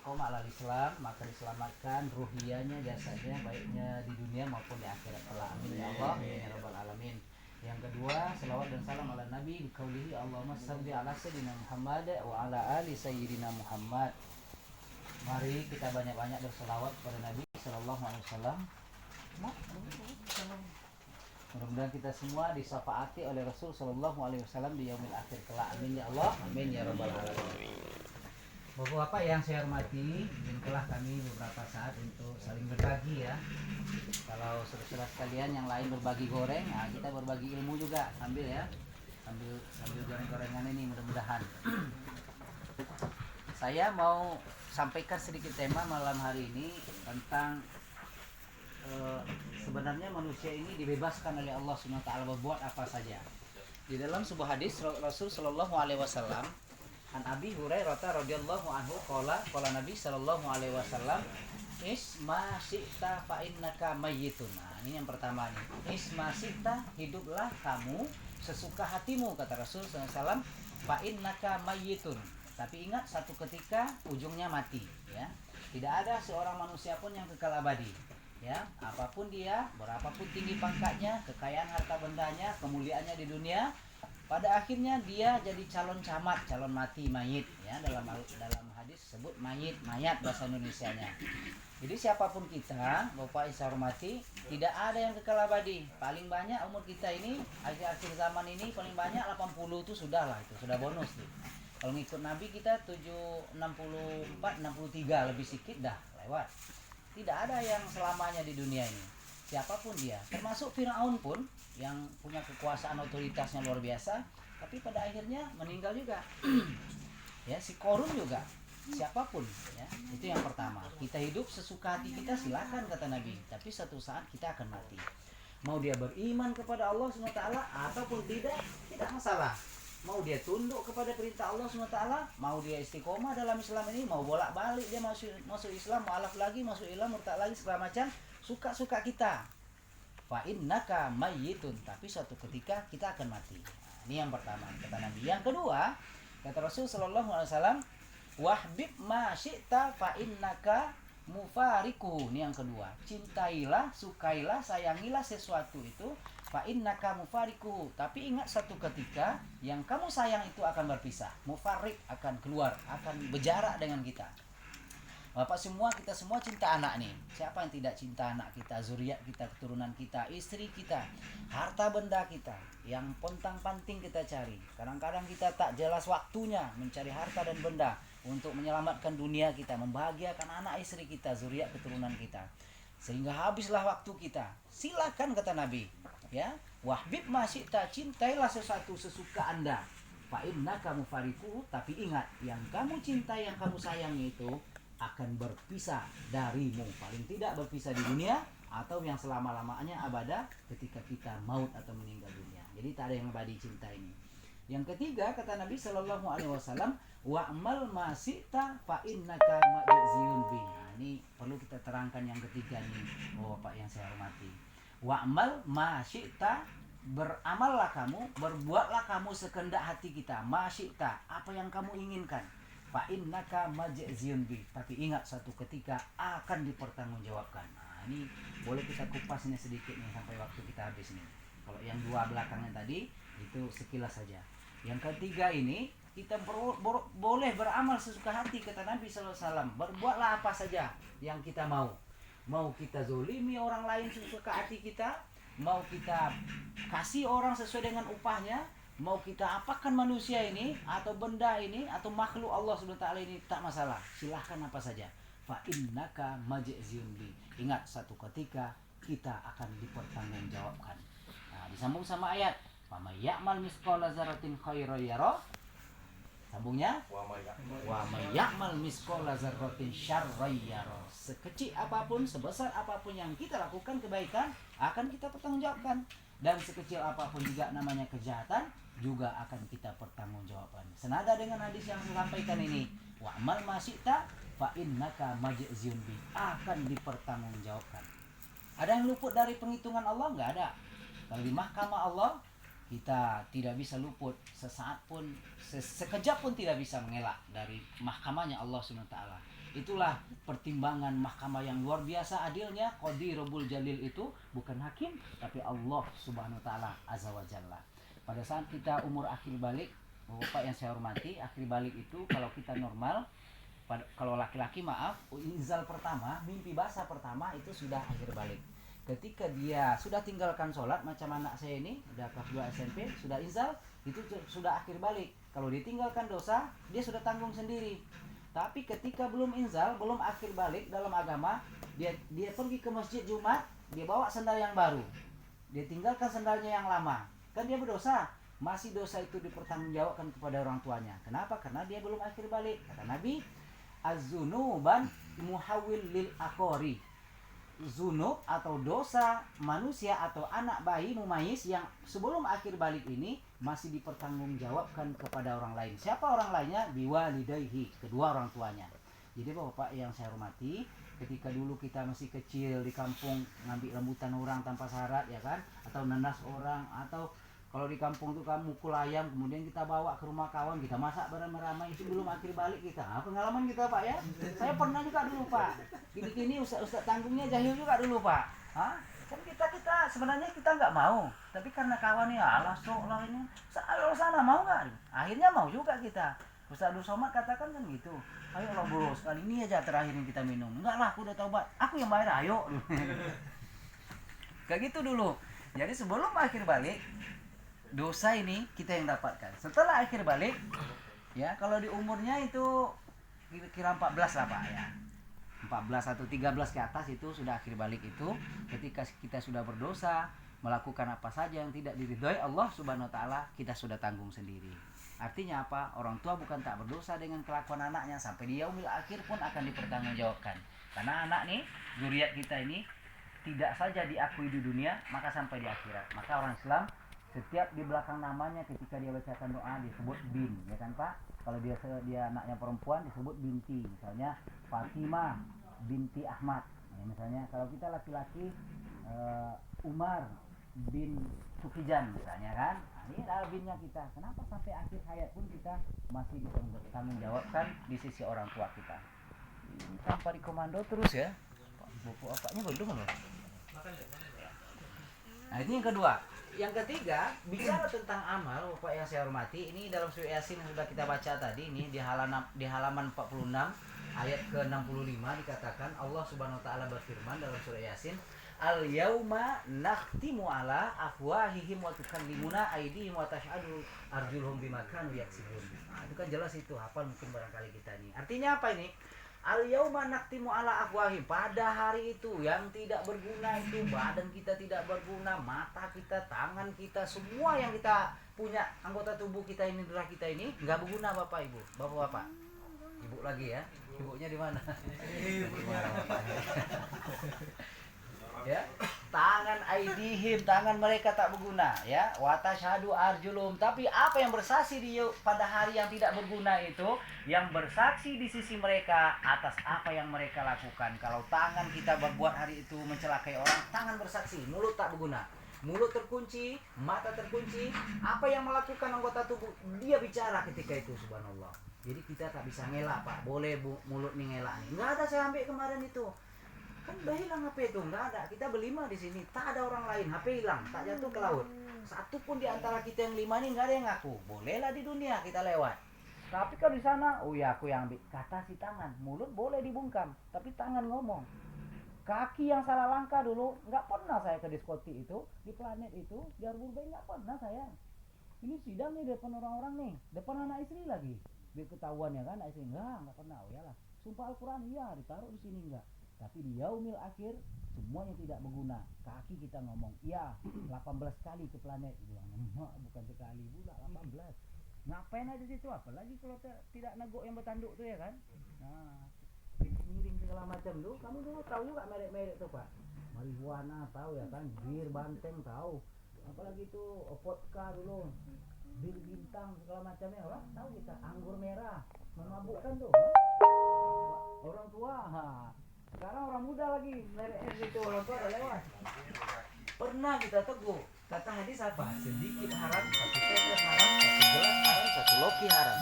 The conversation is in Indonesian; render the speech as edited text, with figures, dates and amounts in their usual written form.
istiqomah ala Islam, maka diselamatkan ruhiyahnya, jasadnya, baiknya di dunia maupun di akhirat kelak. Amin ya Allah ya rabbal alamin. Yang kedua, selawat dan salam ala Nabi biqaulihi Allahumma shalli ala sayyidina Muhammad wa ala ali sayyidina Muhammad. Mari kita banyak-banyak berselawat kepada Nabi sallallahu alaihi wasallam. Mudah-mudahan kita semua disyafaati oleh Rasul sallallahu alaihi wasallam di yaumil akhir kelak. Amin ya Allah. Amin ya rabbal alamin. Bapak-bapak yang saya hormati, izinkanlah kami beberapa saat untuk saling berbagi ya. Kalau saudara-saudara sekalian yang lain berbagi goreng, nah kita berbagi ilmu juga sambil ya. Sambil goreng-gorengan ini mudah-mudahan. Saya mau sampaikan sedikit tema malam hari ini tentang sebenarnya manusia ini dibebaskan oleh Allah Subhanahu wa taala berbuat apa saja. Di dalam sebuah hadis Rasul sallallahu alaihi wasallam, an Abi Hurairah radhiyallahu anhu qala Nabi sallallahu alaihi wasallam, isma syi'ta fa innaka mayyitun. Nah, ini yang pertama nih. Isma syi'ta, hiduplah kamu sesuka hatimu, kata Rasul sallallahu alaihi wasallam, fa innaka mayyitun. Tapi ingat, satu ketika ujungnya mati ya. Tidak ada seorang manusia pun yang kekal abadi. Ya, apapun dia, berapapun tinggi pangkatnya, kekayaan harta bendanya, kemuliaannya di dunia, pada akhirnya dia jadi calon camat, calon mati, mayit ya. Dalam hadis sebut mayat bahasa Indonesianya. Jadi siapapun kita, Bapak Isa hormati, tidak ada yang kekal abadi. Paling banyak umur kita ini akhir-akhir zaman ini paling banyak 80 itu sudah lah, itu sudah bonus tuh. Kalau ngikut Nabi kita 64, 63 lebih sedikit dah lewat. Tidak ada yang selamanya di dunia ini. Siapapun dia, termasuk Firaun pun yang punya kekuasaan otoritasnya luar biasa, tapi pada akhirnya meninggal juga. Ya, si Korun juga, siapapun ya. Itu yang pertama. Kita hidup sesuka hati kita, silakan kata Nabi, tapi satu saat kita akan mati. Mau dia beriman kepada Allah SWT ataupun tidak masalah. Mau dia tunduk kepada perintah Allah SWT, mau dia istiqomah dalam Islam ini, mau bolak-balik dia masuk Islam, mualaf lagi, masuk Islam, murtad lagi, segala macam, suka-suka kita. Fa innaka mayyitun, tapi suatu ketika kita akan mati. Nah, ini yang pertama kata Nabi. Yang kedua, kata Rasul sallallahu alaihi wasallam, wahbib ma syi'ta fa innaka mufariku. Ini yang kedua. Cintailah, sukailah, sayangilah sesuatu itu, fa innaka mufariku. Tapi ingat, satu ketika yang kamu sayang itu akan berpisah. Mufarik, akan keluar, akan berjarak dengan kita. Bapak semua, kita semua cinta anak nih. Siapa yang tidak cinta anak kita, zuriat kita, keturunan kita, istri kita, harta benda kita, yang pontang-panting kita cari. Kadang-kadang kita tak jelas waktunya mencari harta dan benda untuk menyelamatkan dunia kita, membahagiakan anak istri kita, zuriat keturunan kita, sehingga habislah waktu kita. Silakan kata Nabi ya, wahbib ma syi'ta, cintailah sesuatu sesuka Anda, fa innaka mufariku. Tapi ingat, yang kamu cintai, yang kamu sayangi itu akan berpisah darimu, paling tidak berpisah di dunia, atau yang selama-lamanya abada ketika kita maut atau meninggal dunia. Jadi tak ada yang abadi cinta ini. Yang ketiga kata Nabi sallallahu alaihi wasallam, wa'mal ma syi'ta fa innaka majziyun bi. Nah, ini perlu kita terangkan yang ketiga nih, Bapak yang saya hormati. Wa'mal ma syi'ta, beramallah kamu, berbuatlah kamu sekehendak hati kita, ma syi'ta, apa yang kamu inginkan. Fa innaka majziyun bi, tapi ingat satu ketika akan dipertanggungjawabkan. Nah, ini boleh kita kupas ini sedikit nih sampai waktu kita habis nih. Kalau yang dua belakangnya tadi itu sekilas saja. Yang ketiga ini kita boleh beramal sesuka hati kata Nabi sallallahu alaihi wasallam. Berbuatlah apa saja yang kita mau. Mau kita zolimi orang lain sesuka hati kita, mau kita kasih orang sesuai dengan upahnya, mau kita apakan manusia ini atau benda ini atau makhluk Allah Subhanahu wa taala ini, tak masalah. Silahkan apa saja. Fa innaka majziyun bi. Ingat, satu ketika kita akan dipertanggungjawabkan. Nah, disambung sama ayat, wa may ya'mal misqala dzarratin khairan yara. Sambungnya, wa may ya'mal misqala dzarratin syarran yara. Sekecil apapun, sebesar apapun yang kita lakukan kebaikan, akan kita pertanggungjawabkan. Dan sekecil apapun juga namanya kejahatan, juga akan kita pertanggungjawabkan. Senada dengan hadis yang saya sampaikan ini, wa'mal ma syi'ta fa innaka majziyun bi, akan dipertanggungjawabkan. Ada yang luput dari penghitungan Allah? Enggak ada. Kalau di mahkamah Allah, kita tidak bisa luput sesaat pun, sekejap pun tidak bisa mengelak dari mahkamahnya Allah Subhanahu wa taala. Itulah pertimbangan mahkamah yang luar biasa adilnya. Qadi Rabbul Jalil itu bukan hakim, tapi Allah Subhanahu wa taala azza wa jalla. Pada saat kita umur akhir balik, Bapak yang saya hormati, akhir balik itu kalau kita normal, kalau laki-laki maaf, inzal pertama, mimpi basah pertama itu sudah akhir balik. Ketika dia sudah tinggalkan sholat, macam anak saya ini udah kelas 2 SMP, sudah inzal, itu sudah akhir balik. Kalau ditinggalkan dosa, dia sudah tanggung sendiri. Tapi ketika belum inzal, belum akhir balik dalam agama, dia pergi ke masjid Jumat, dia bawa sandal yang baru, dia tinggalkan sandalnya yang lama, kan dia berdosa. Masih dosa itu dipertanggungjawabkan kepada orang tuanya. Kenapa? Karena dia belum akhir balik. Kata Nabi, az-zunuban muhawwil lil aqori. Zunub atau dosa manusia atau anak bayi mumayyiz yang sebelum akhir balik ini masih dipertanggungjawabkan kepada orang lain. Siapa orang lainnya? Biwalidayhi, kedua orang tuanya. Jadi Bapak yang saya hormati, ketika dulu kita masih kecil di kampung ngambil rambutan orang tanpa syarat ya kan, atau nenas orang, atau kalau di kampung itu kamu mukul ayam, kemudian kita bawa ke rumah kawan, kita masak beramai-ramai, itu belum akhir balik kita. Pengalaman kita Pak ya. Saya pernah juga dulu Pak. Gini-gini Ustaz tanggungnya jahil juga dulu Pak. Kan kita sebenarnya kita nggak mau, tapi karena kawan ya alah sok lah ini. Sana mau nggak? Akhirnya mau juga kita. Ustaz Abdul Somad katakan kan gitu. Ayo lah bro, sekali ini aja terakhir yang kita minum. Enggak lah, aku udah taubat. Aku yang bayar, ayo. Kayak gitu dulu. Jadi sebelum akhir balik, dosa ini kita yang dapatkan. Setelah akhir balik, ya kalau di umurnya itu kira-kira 14 lah Pak ya. 14 atau 13 ke atas itu sudah akhir balik itu. Ketika kita sudah berdosa, melakukan apa saja yang tidak diridhoi Allah Subhanahu wa taala, kita sudah tanggung sendiri. Artinya apa? Orang tua bukan tak berdosa dengan kelakuan anaknya, sampai di yaumil akhir pun akan dipertanggungjawabkan. Karena anak nih, zuriat kita ini tidak saja diakui di dunia, maka sampai di akhirat. Maka orang Islam setiap di belakang namanya ketika dia bacakan doa disebut bin, ya kan Pak? Kalau dia anaknya perempuan disebut binti, misalnya Fatimah binti Ahmad. Ya, misalnya kalau kita laki-laki Umar bin Sukijan misalnya kan. Nah, ini adalah binnya kita. Kenapa sampai akhir hayat pun kita masih ditanggung jawabkan di sisi orang tua kita? Ini tanpa dikomando terus ya. Buku apanya belum loh. Nah, ini yang kedua. Yang ketiga, bicara tentang amal, Bapak yang saya hormati, ini dalam surah Yasin yang sudah kita baca tadi, ini di halaman 46 ayat ke-65 dikatakan Allah Subhanahu wa taala berfirman dalam surah Yasin, al-yauma nakhtimu ala afwahihim wa tukallimuna aydihim wa tashhadu arjuluhum bima kanu yaksibun. Nah, itu kan jelas itu, hafal mungkin barangkali kita nih. Artinya apa ini? Al-yauma naktimu ala afwahim, pada hari itu yang tidak berguna itu, badan kita tidak berguna, mata kita, tangan kita, semua yang kita punya anggota tubuh kita ini, darah kita ini nggak berguna Bapak Ibu. Bapak-bapak, Ibu lagi ya, ibunya di mana? Ya, tangan aidihim, tangan mereka tak berguna ya, wa tashhadu arjulum, tapi apa yang bersaksi pada hari yang tidak berguna itu, yang bersaksi di sisi mereka atas apa yang mereka lakukan. Kalau tangan kita berbuat hari itu mencelakai orang, tangan bersaksi, mulut tak berguna, mulut terkunci, mata terkunci, apa yang melakukan anggota tubuh dia bicara ketika itu, subhanallah. Jadi kita tak bisa ngelak Pak, boleh mulut nih ngelak nih, nggak ada, saya ambil kemarin itu. Kan udah hilang HP itu, nggak ada. Kita berlima di sini, tak ada orang lain, HP hilang, tak jatuh ke laut. Satu pun di antara kita yang 5 ini nggak ada yang ngaku. Bolehlah di dunia kita lewat. Tapi kalau di sana, oh ya aku yang ambil. Kata si tangan, mulut boleh dibungkam, tapi tangan ngomong. Kaki yang salah langkah dulu, nggak pernah saya ke diskotik itu, di planet itu, di Arbulbay nggak pernah saya. Ini sidang nih depan orang-orang nih, depan anak istri lagi. Biar ketahuan ya kan, anak istri nggak pernah. Oh ya lah, sumpah Al-Quran iya ditaruh di sini nggak. Tapi di yaumil akhir semuanya tidak berguna. Kaki kita ngomong, iya 18 kali ke planet. Bilang, bukan sekali pula 18. Ngapain aja situ? Apalagi kalau tidak negok yang bertanduk tuh ya kan. Nah, miring segala macam tuh. Kamu dulu tahu juga merek-merek tuh Pak. Marihuana tahu ya kan, bir banteng tahu. Apalagi tuh vodka dulu, bir bintang segala macamnya orang tahu kita. Anggur merah, memabukkan tuh. Orang tua, sekarang orang muda lagi merek itu, orang tua udah lewat. Pernah kita teguh, kata hadis apa? Sedikit haram, satu tetes haram, satu gelas haram, satu loki haram.